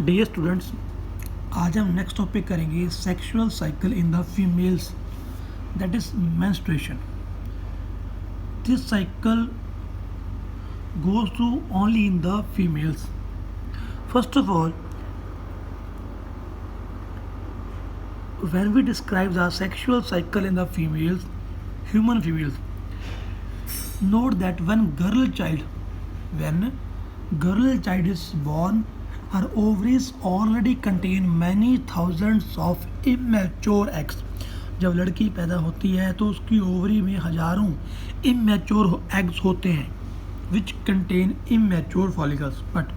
Dear students, आज हम next topic करेंगे sexual cycle in the females, that is menstruation. This cycle goes through only in the females. First of all, when we describe the sexual cycle in the females, human females, note that when girl child is born, her ovaries already contain many thousands of immature eggs. जब लड़की पैदा होती है तो उसकी ovary में हजारों immature eggs होते हैं which contain immature follicles. But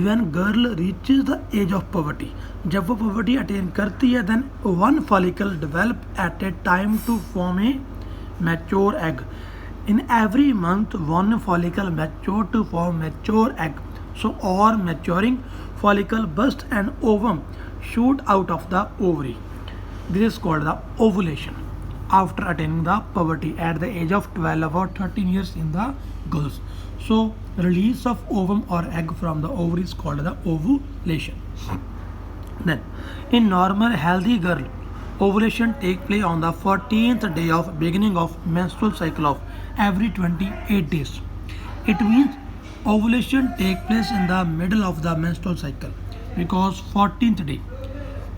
when girl reaches the age of puberty, जब वो puberty attain करती है, then one follicle develop at a time to form a mature egg. In every month, one follicle mature to form mature egg. So, or maturing follicle burst and ovum shoot out of the ovary. This is called the ovulation. After attaining the puberty at the age of 12 or 13 years in the girls. So release of ovum or egg from the ovary is called the ovulation. Then in normal healthy girl, ovulation take place on the 14th day of beginning of menstrual cycle of every 28 days. It means ovulation take place in the middle of the menstrual cycle because 14th day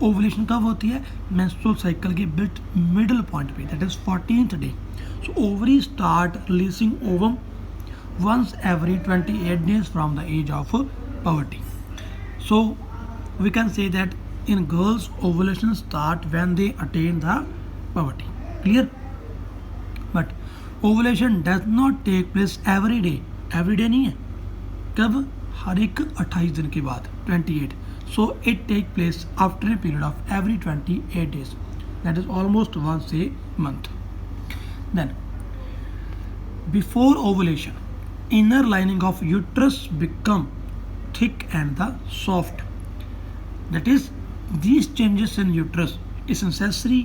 ovulation कब होती है? Menstrual cycle के bit middle point पे, that is 14th day. So ovary start releasing ovum once every 28 days from the age of puberty. So we can say that in girls ovulation start when they attain the puberty. Clear? But ovulation does not take place every day. Every day नहीं है. कब? हर एक 28 दिन के बाद, 28. So it take place after a period of every 28 days. That is almost once a month. Then before ovulation, inner lining of uterus become thick and the soft. That is, these changes in uterus is necessary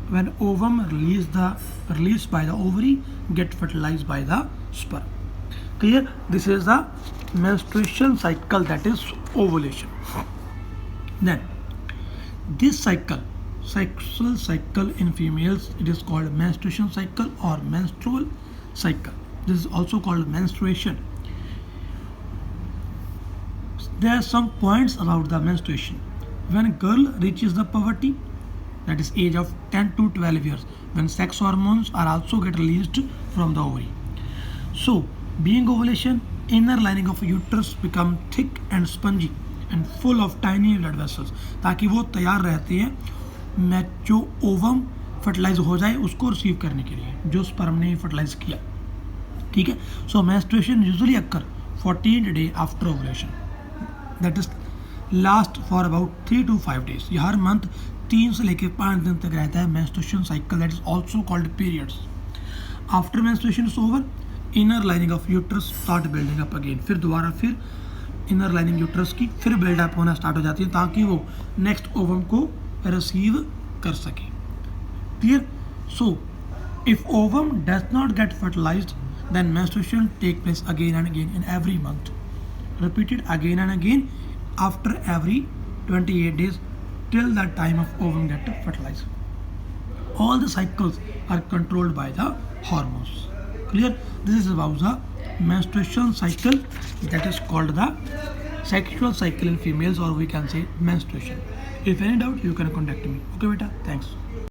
when ovum released by the ovary get fertilized by the sperm. Clear? This is the menstruation cycle, that is ovulation. Then this sexual cycle in females, it is called menstruation cycle or menstrual cycle. This is also called menstruation. There are some points about the menstruation. When girl reaches the puberty, that is age of 10 to 12 years, when sex hormones are also get released from the ovary. So being ovulation, inner lining of uterus become thick and spongy and full of tiny blood vessels, ताकि वो तैयार रहते हैं जो ovum fertilise हो जाए उसको receive करने के लिए, जो स्पर्म ने फर्टिलाइज किया. ठीक है. So menstruation usually occur 14th day after ovulation, that is last for about 3 to 5 days. ये हर मंथ 3 से लेकर 5 दिन तक रहता है menstruation cycle, that is also called periods. After menstruation is over, inner lining of uterus start building up again. फिर दोबारा फिर इनर लाइनिंग यूट्रस की फिर बिल्डअप होना स्टार्ट हो जाती है ताकि वो नेक्स्ट ओवम को रिसीव कर सके. Clear? So if ovum does not get fertilised, then menstruation take place again and again in every month, repeated again and again after every 28 days till the time of ovum get fertilized. All the cycles are controlled by the hormones. Clear? This is about the menstruation cycle, that is called the sexual cycle in females, or we can say menstruation. If any doubt, you can contact me. Okay beta, thanks.